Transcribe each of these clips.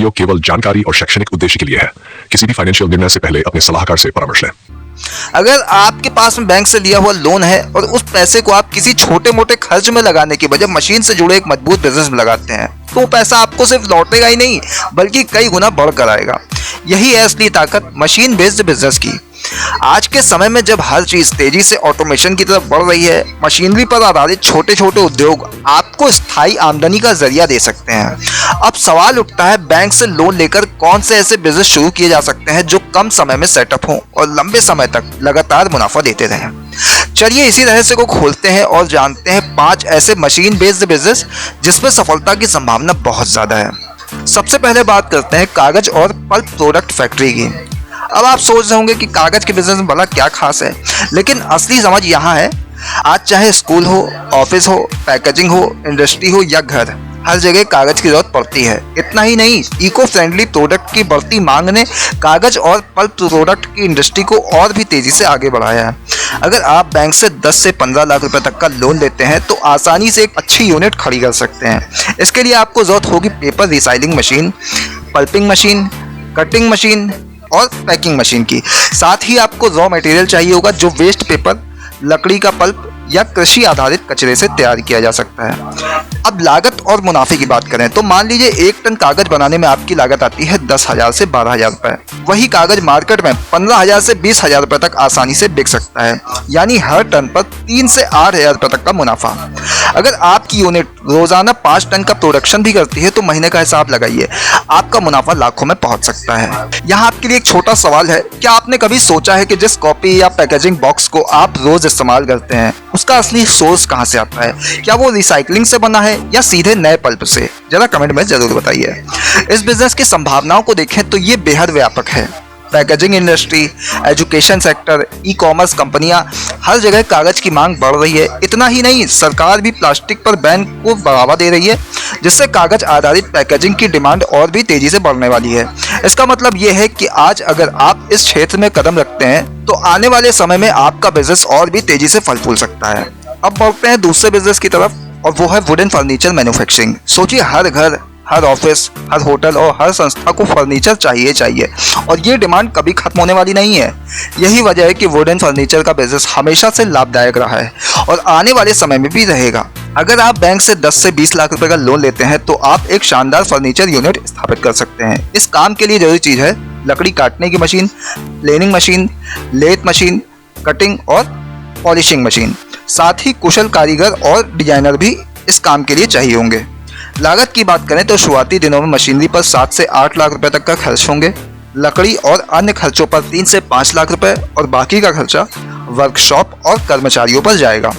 Video केवल जानकारी और शैक्षणिक उद्देश्य के लिए है। किसी भी फाइनेंशियल निर्णय से पहले अपने सलाहकार से परामर्श लें। अगर आपके पास में बैंक से लिया हुआ लोन है और उस पैसे को आप किसी छोटे मोटे खर्च में लगाने की बजाय मशीन से जुड़े एक मजबूत बिजनेस में लगाते हैं, तो पैसा आपको सिर्फ लौटेगा ही नहीं बल्कि कई गुना बढ़कर आएगा। यही है असली ताकत मशीन बेस्ड बिजनेस की। आज के समय में जब हर चीज तेजी से ऑटोमेशन की तरफ बढ़ रही है, मशीनरी पर आधारित छोटे छोटे उद्योग आपको स्थायी आमदनी का जरिया दे सकते हैं। अब सवाल उठता है, बैंक से लोन लेकर कौन से ऐसे बिजनेस शुरू किए जा सकते हैं जो कम समय में सेटअप हों और लंबे समय तक लगातार मुनाफा देते रहें। चलिए इसी रहस्य को खोलते हैं और जानते हैं 5 ऐसे मशीन बेस्ड बिजनेस जिसमें सफलता की संभावना बहुत ज्यादा है। सबसे पहले बात करते हैं कागज और पल्प प्रोडक्ट फैक्ट्री की। अब आप सोच रहे होंगे कि कागज के बिजनेस में भला क्या खास है, लेकिन असली समझ यहाँ है। आज चाहे स्कूल हो, ऑफिस हो, पैकेजिंग हो, इंडस्ट्री हो या घर, हर जगह कागज की जरूरत पड़ती है। इतना ही नहीं, इको फ्रेंडली प्रोडक्ट की बढ़ती मांग ने कागज और पल्प प्रोडक्ट की इंडस्ट्री को और भी तेजी से आगे बढ़ाया है। अगर आप बैंक से 10 से 15 लाख रुपए तक का लोन लेते हैं तो आसानी से एक अच्छी यूनिट खड़ी कर सकते हैं। इसके लिए आपको जरूरत होगी paper recycling machine, pulping machine, cutting machine और पैकिंग मशीन की। साथ ही आपको रॉ मटेरियल चाहिए होगा जो वेस्ट पेपर, लकड़ी का पल्प या कृषि आधारित कचरे से तैयार किया जा सकता है। अब लागत और मुनाफे की बात करें तो मान लीजिए 1 टन कागज बनाने में आपकी लागत आती है 10,000 से 12,000 रुपए। वही कागज मार्केट में 15,000 से 20,000 रुपए तक आसानी से बिक सकता है, यानी हर टन पर 3 से 8,000 रुपए तक का मुनाफा। अगर आपकी यूनिट रोजाना 5 टन का प्रोडक्शन भी करती है तो महीने का हिसाब लगाइए, आपका मुनाफा लाखों में पहुंच सकता है। यहाँ आपके लिए एक छोटा सवाल है, क्या आपने कभी सोचा है कि जिस कॉपी या पैकेजिंग बॉक्स को आप रोज इस्तेमाल करते हैं उसका असली सोर्स कहाँ से आता है? क्या वो रिसाइकलिंग से बना है या सीधे नए पल्प से? जरा कमेंट में जरूर बताइए। इस बिजनेस की संभावनाओं को देखें तो ये बेहद व्यापक है। Packaging industry, education sector, e commerce कंपनियां, हर जगह कागज की मांग बढ़ रही है। इतना ही नहीं, सरकार भी प्लास्टिक पर बैन को बढ़ावा दे रही है, जिससे कागज आधारित पैकेजिंग की डिमांड और भी तेजी से बढ़ने वाली है। इसका मतलब ये है कि आज अगर आप इस क्षेत्र में कदम रखते हैं तो आने वाले समय में आपका बिजनेस और भी तेजी से फल फूल सकता है। अब बढ़ते हैं दूसरे बिजनेस की तरफ और वो है वुडन फर्नीचर मैन्युफैक्चरिंग। सोचिए, हर घर, हर ऑफिस, हर होटल और हर संस्था को फर्नीचर चाहिए और ये डिमांड कभी खत्म होने वाली नहीं है। यही वजह है कि वुडन फर्नीचर का बिजनेस हमेशा से लाभदायक रहा है और आने वाले समय में भी रहेगा। अगर आप बैंक से 10 से 20 लाख रुपए का लोन लेते हैं तो आप एक शानदार फर्नीचर यूनिट स्थापित कर सकते हैं। इस काम के लिए जरूरी चीज है लकड़ी काटने की machine, planing machine, lathe machine, cutting और पॉलिशिंग मशीन। साथ ही कुशल कारीगर और डिजाइनर भी इस काम के लिए चाहिए होंगे। लागत की बात करें तो शुरुआती दिनों में मशीनरी पर 7 से 8 लाख रुपए तक का खर्च होंगे। लकड़ी और अन्य खर्चों पर 3 से 5 लाख रुपए और बाकी का खर्चा वर्कशॉप और कर्मचारियों पर जाएगा।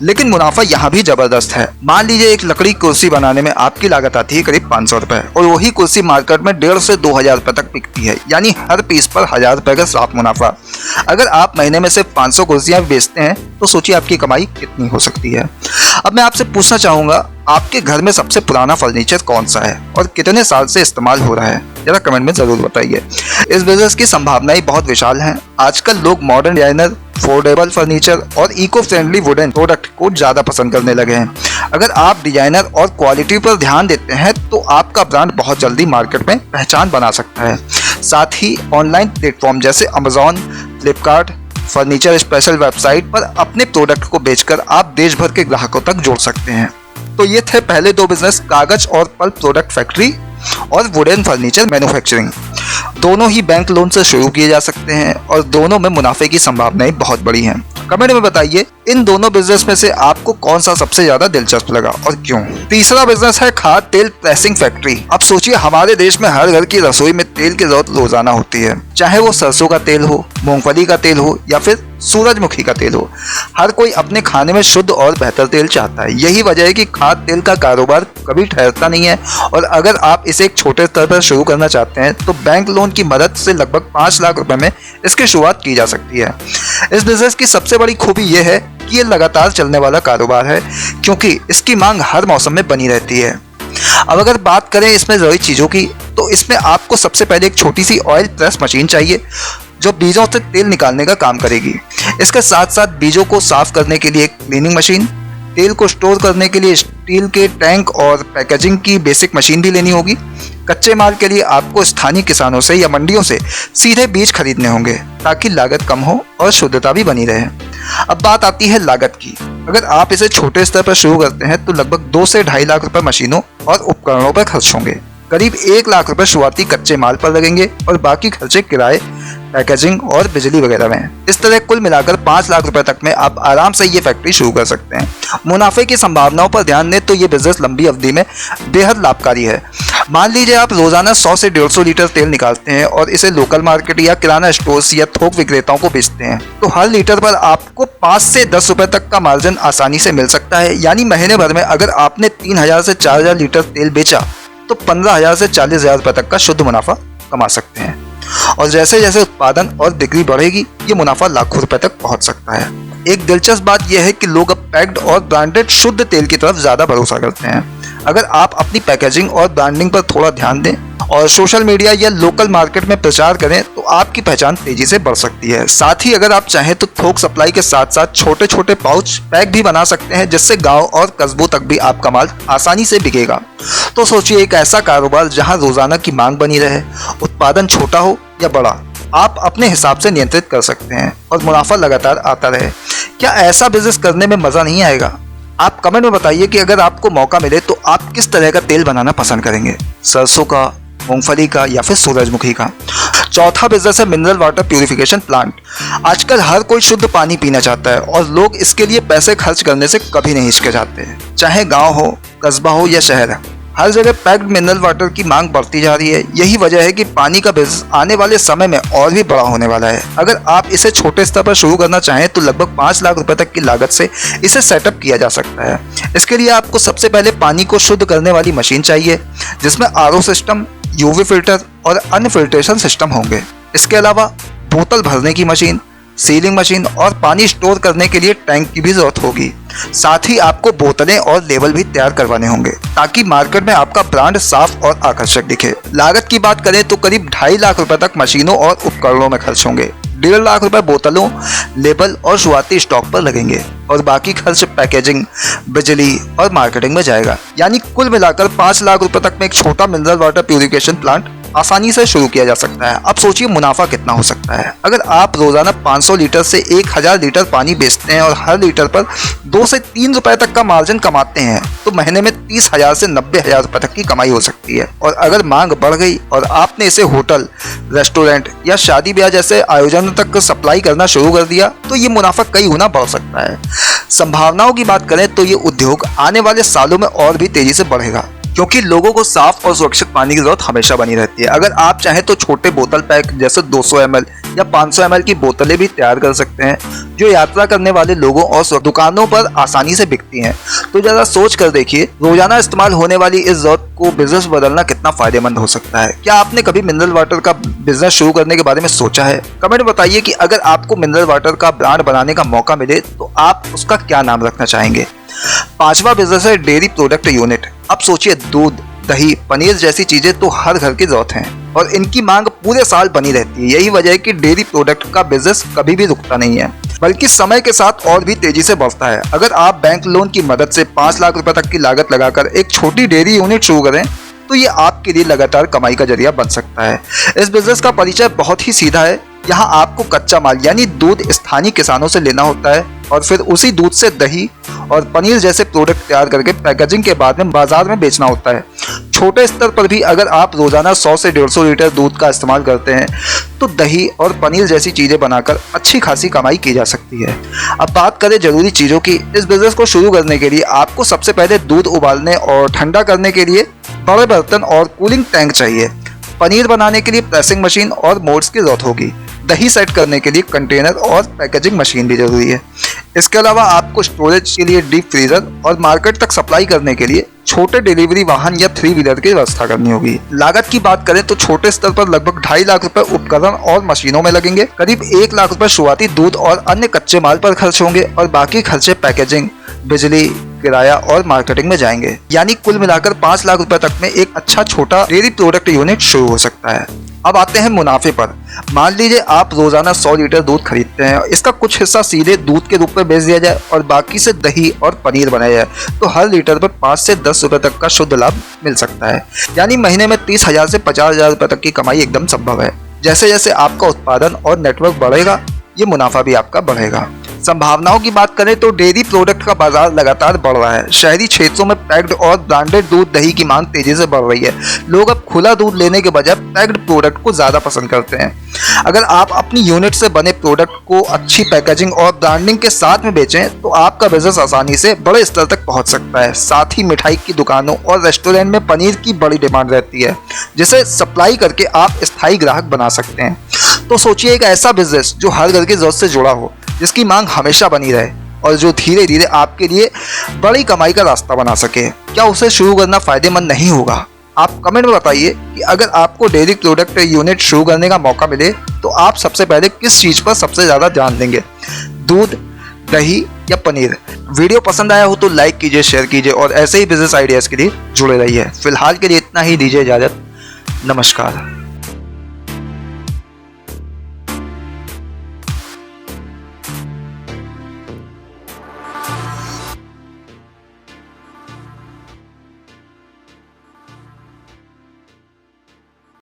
लेकिन मुनाफा यहाँ भी जबरदस्त है। मान लीजिए एक लकड़ी कुर्सी बनाने में आपकी लागत आती है करीब 500 रुपए और वही कुर्सी मार्केट में 1,500 से 2,000 रुपए तक बिकती है, यानी हर पीस पर 1,000 रुपए का साफ मुनाफा। अगर आप महीने में सिर्फ 500 कुर्सियां बेचते हैं तो सोचिए आपकी कमाई कितनी हो सकती है। अब मैं आपसे पूछना चाहूंगा, आपके घर में सबसे पुराना फर्नीचर कौन सा है और कितने साल से इस्तेमाल हो रहा है? जरा कमेंट में जरूर बताइए। इस बिजनेस की संभावनाएं बहुत विशाल हैं। आजकल लोग मॉडर्न डिजाइनर, अफोर्डेबल फर्नीचर और इको फ्रेंडली वुडन प्रोडक्ट को ज्यादा पसंद करने लगे हैं। अगर आप डिजाइनर और क्वालिटी पर ध्यान देते हैं तो आपका ब्रांड बहुत जल्दी मार्केट में पहचान बना सकता है। साथ ही ऑनलाइन प्लेटफॉर्म जैसे Amazon, Flipkart, furniture special website पर अपने प्रोडक्ट को बेचकर आप देश भर के ग्राहकों तक जोड़ सकते हैं। तो ये थे पहले 2 बिजनेस, कागज और पल्प प्रोडक्ट फैक्ट्री और वुडन फर्नीचर मैन्युफैक्चरिंग। दोनों ही बैंक लोन से शुरू किए जा सकते हैं और दोनों में मुनाफे की संभावनाएं बहुत बड़ी हैं। कमेंट में बताइए इन दोनों बिजनेस में से आपको कौन सा सबसे ज्यादा दिलचस्प लगा और क्यों। तीसरा बिजनेस है खाद्य तेल प्रेसिंग फैक्ट्री। अब सोचिए, हमारे देश में हर घर की रसोई में तेल की जरूरत रोजाना होती है, चाहे वो सरसों का तेल हो, मूंगफली का तेल हो या फिर सूरजमुखी का तेल हो। हर कोई अपने खाने में शुद्ध और बेहतर तेल चाहता है। यही वजह है कि खाद्य तेल का कारोबार कभी ठहरता नहीं है और अगर आप इसे एक छोटे स्तर पर शुरू करना चाहते हैं तो बैंक लोन की मदद से लगभग 5 लाख रुपए में इसकी शुरुआत की जा सकती है। इस बिजनेस की सबसे बड़ी खूबी यह है कि ये लगातार चलने वाला कारोबार है, क्योंकि इसकी मांग हर मौसम में बनी रहती है। अब अगर बात करें इसमें जरूरी चीजों की तो इसमें आपको सबसे पहले एक छोटी सी ऑयल प्रेस मशीन चाहिए जो बीजों से तेल निकालने का काम करेगी। इसके साथ साथ बीजों को साफ करने के लिए एक क्लीनिंग मशीन, तेल को स्टोर करने के लिए स्टील के टैंक और पैकेजिंग की बेसिक मशीन भी लेनी होगी। कच्चे माल के लिए आपको स्थानीय किसानों से या मंडियों से सीधे बीज खरीदने होंगे ताकि लागत कम हो और शुद्धता भी बनी रहे। अब बात आती है लागत की। अगर आप इसे छोटे स्तर पर शुरू करते हैं तो लगभग 2 से 2.5 लाख रुपए मशीनों और उपकरणों पर खर्च होंगे। करीब 1 लाख रुपए शुरुआती कच्चे माल पर लगेंगे और बाकी खर्चे किराए, पैकेजिंग और बिजली वगैरह में। इस तरह कुल मिलाकर 5 लाख रुपए तक में आप आराम से ये फैक्ट्री शुरू कर सकते हैं। मुनाफे की संभावनाओं पर ध्यान दें तो ये बिजनेस लंबी अवधि में बेहद लाभकारी है। मान लीजिए आप रोजाना 100 से 150 लीटर तेल निकालते हैं और इसे लोकल मार्केट या किराना स्टोर्स या थोक विक्रेताओं को बेचते हैं, तो हर लीटर पर आपको 5 से 10 रुपए तक का मार्जिन आसानी से मिल सकता है। यानी महीने भर में अगर आपने 3000 से 4000 लीटर तेल बेचा तो 15,000 से 40,000 रुपए तक का शुद्ध मुनाफा कमा सकते हैं। और जैसे जैसे उत्पादन और बिक्री बढ़ेगी ये मुनाफा लाखों रुपए तक पहुंच सकता है। एक दिलचस्प बात यह है कि लोग अब पैक्ड और ब्रांडेड शुद्ध तेल की तरफ ज्यादा भरोसा करते हैं। अगर आप अपनी पैकेजिंग और ब्रांडिंग पर थोड़ा ध्यान दें और सोशल मीडिया या लोकल मार्केट में प्रचार करें तो आपकी पहचान तेजी से बढ़ सकती है। साथ ही अगर आप चाहें तो थोक सप्लाई के साथ साथ छोटे छोटे पाउच पैक भी बना सकते हैं, जिससे गांव और कस्बों तक भी आपका माल आसानी से बिकेगा। तो सोचिए, एक ऐसा कारोबार जहां रोजाना की मांग बनी रहे, उत्पादन छोटा हो या बड़ा, आप अपने हिसाब से नियंत्रित कर सकते हैं और मुनाफा लगातार आता रहे। क्या ऐसा बिजनेस करने में मजा नहीं आएगा? आप कमेंट में बताइए कि अगर आपको मौका मिले तो आप किस तरह का तेल बनाना पसंद करेंगे, सरसों का, मूंगफली का या फिर सूरजमुखी का। चौथा बिजनेस है मिनरल वाटर प्यूरिफिकेशन प्लांट। आजकल हर कोई शुद्ध पानी पीना चाहता है और लोग इसके लिए पैसे खर्च करने से कभी नहीं हिचकिचाते हैं। चाहे गांव हो, कस्बा हो या शहर, हर जगह पैक्ड मिनरल वाटर की मांग बढ़ती जा रही है। यही वजह है कि पानी का बिजनेस आने वाले समय में और भी बड़ा होने वाला है। अगर आप इसे छोटे स्तर पर शुरू करना चाहें तो लगभग 5 लाख रुपए तक की लागत से इसे सेटअप किया जा सकता है। इसके लिए आपको सबसे पहले पानी को शुद्ध करने वाली मशीन चाहिए, जिसमें आरओ सिस्टम, यूवी फिल्टर और अन्य फिल्ट्रेशन सिस्टम होंगे। इसके अलावा बोतल भरने की मशीन, सीलिंग मशीन और पानी स्टोर करने के लिए टैंक की भी जरूरत होगी। साथ ही आपको बोतलें और लेबल भी तैयार करवाने होंगे ताकि मार्केट में आपका ब्रांड साफ और आकर्षक दिखे। लागत की बात करें तो करीब 2.5 लाख रुपए तक मशीनों और उपकरणों में खर्च होंगे। 1.5 लाख रुपए बोतलों, लेबल और शुरुआती स्टॉक पर लगेंगे और बाकी खर्च पैकेजिंग, बिजली और मार्केटिंग में जाएगा। यानी कुल मिलाकर 5 लाख रुपए तक में एक छोटा मिनरल वाटर प्यूरिफिकेशन प्लांट आसानी से शुरू किया जा सकता है। अब सोचिए मुनाफा कितना हो सकता है। अगर आप रोजाना 500 लीटर से 1000 लीटर पानी बेचते हैं और हर लीटर पर 2 से 3 रुपए तक का मार्जिन कमाते हैं तो महीने में 30,000 से 90,000 रुपए तक की कमाई हो सकती है। और अगर मांग बढ़ गई और आपने इसे होटल, रेस्टोरेंट या शादी ब्याह जैसे आयोजनों तक सप्लाई करना शुरू कर दिया तो ये मुनाफा कई गुना बढ़ सकता है। संभावनाओं की बात करें तो ये उद्योग आने वाले सालों में और भी तेजी से बढ़ेगा, क्योंकि लोगों को साफ और सुरक्षित पानी की जरूरत हमेशा बनी रहती है। अगर आप चाहें तो छोटे बोतल पैक जैसे 200 ml या 500 ml की बोतलें भी तैयार कर सकते हैं, जो यात्रा करने वाले लोगों और दुकानों पर आसानी से बिकती हैं। तो जरा सोच कर देखिए, रोजाना इस्तेमाल होने वाली इस जरूरत को बिजनेस बदलना कितना फायदेमंद हो सकता है। क्या आपने कभी मिनरल वाटर का बिजनेस शुरू करने के बारे में सोचा है? कमेंट बताइए कि अगर आपको मिनरल वाटर का ब्रांड बनाने का मौका मिले तो आप उसका क्या नाम रखना चाहेंगे। 5वां बिजनेस है डेयरी प्रोडक्ट यूनिट। अब सोचिए, दूध, दही, पनीर जैसी चीजें तो हर घर की जरूरत हैं और इनकी मांग पूरे साल बनी रहती है। यही वजह है कि डेयरी प्रोडक्ट का बिजनेस कभी भी रुकता नहीं है, बल्कि समय के साथ और भी तेजी से बढ़ता है। अगर आप बैंक लोन की मदद से 5 लाख रुपए तक की लागत लगाकर एक छोटी डेयरी यूनिट शुरू करें तो ये आपके लिए लगातार कमाई का जरिया बन सकता है। इस बिजनेस का परिचय बहुत ही सीधा है। यहाँ आपको कच्चा माल यानी दूध स्थानीय किसानों से लेना होता है और फिर उसी दूध से दही और पनीर जैसे प्रोडक्ट तैयार करके पैकेजिंग के बाद में बाजार में बेचना होता है। छोटे स्तर पर भी अगर आप रोजाना 100 से 150 लीटर दूध का इस्तेमाल करते हैं तो दही और पनीर जैसी चीजें बनाकर अच्छी खासी कमाई की जा सकती है। अब बात करें जरूरी चीजों की। इस बिजनेस को शुरू करने के लिए आपको सबसे पहले दूध उबालने और ठंडा करने के लिए बड़े बर्तन और कूलिंग टैंक चाहिए। पनीर बनाने के लिए प्रेसिंग मशीन और मोल्ड्स की जरूरत होगी। दही सेट करने के लिए कंटेनर और पैकेजिंग मशीन भी जरूरी है। इसके अलावा आपको स्टोरेज के लिए डीप फ्रीजर और मार्केट तक सप्लाई करने के लिए छोटे डिलीवरी वाहन या 3 व्हीलर की व्यवस्था करनी होगी। लागत की बात करें तो छोटे स्तर पर लगभग 2.5 लाख रुपए उपकरण और मशीनों में लगेंगे। करीब 1 लाख रुपए शुरुआती दूध और अन्य कच्चे माल पर खर्च होंगे और बाकी खर्चे पैकेजिंग, बिजली, किराया और मार्केटिंग में जाएंगे। यानी कुल मिलाकर 5 लाख रुपए तक में एक अच्छा छोटा डेयरी प्रोडक्ट यूनिट शुरू हो सकता है। अब आते हैं मुनाफे पर। मान लीजिए आप रोजाना 100 लीटर दूध खरीदते हैं, इसका कुछ हिस्सा सीधे दूध के रूप में बेच दिया जाए और बाकी से दही और पनीर बनाया जाए तो हर लीटर पर 5 से 10 रुपए तक का शुद्ध लाभ मिल सकता है। यानी महीने में 30,000 से 50,000 रुपए तक की कमाई एकदम संभव है। जैसे जैसे आपका उत्पादन और नेटवर्क बढ़ेगा, ये मुनाफा भी आपका बढ़ेगा। संभावनाओं की बात करें तो डेयरी प्रोडक्ट का बाजार लगातार बढ़ रहा है। शहरी क्षेत्रों में पैक्ड और ब्रांडेड दूध दही की मांग तेजी से बढ़ रही है। लोग अब खुला दूध लेने के बजाय पैक्ड प्रोडक्ट को ज्यादा पसंद करते हैं। अगर आप अपनी यूनिट से बने प्रोडक्ट को अच्छी पैकेजिंग और ब्रांडिंग के साथ में बेचें तो आपका बिजनेस आसानी से बड़े स्तर तक पहुंच सकता है। साथ ही मिठाई की दुकानों और रेस्टोरेंट में पनीर की बड़ी डिमांड रहती है, जिसे सप्लाई करके आप स्थायी ग्राहक बना सकते हैं। तो सोचिए एक ऐसा बिजनेस जो हर घर की जरूरत से जुड़ा हो, जिसकी मांग हमेशा बनी रहे और जो धीरे धीरे आपके लिए बड़ी कमाई का रास्ता बना सके। क्या उसे शुरू करना फायदेमंद नहीं होगा? आप कमेंट में बताइए कि अगर आपको डेयरी प्रोडक्ट यूनिट शुरू करने का मौका मिले तो आप सबसे पहले किस चीज पर सबसे ज्यादा ध्यान देंगे, दूध, दही या पनीर? वीडियो पसंद आया हो तो लाइक कीजिए, शेयर कीजिए और ऐसे ही बिजनेस आइडियाज के लिए जुड़े रहिए। फिलहाल के लिए इतना ही, दीजिए इजाजत। नमस्कार।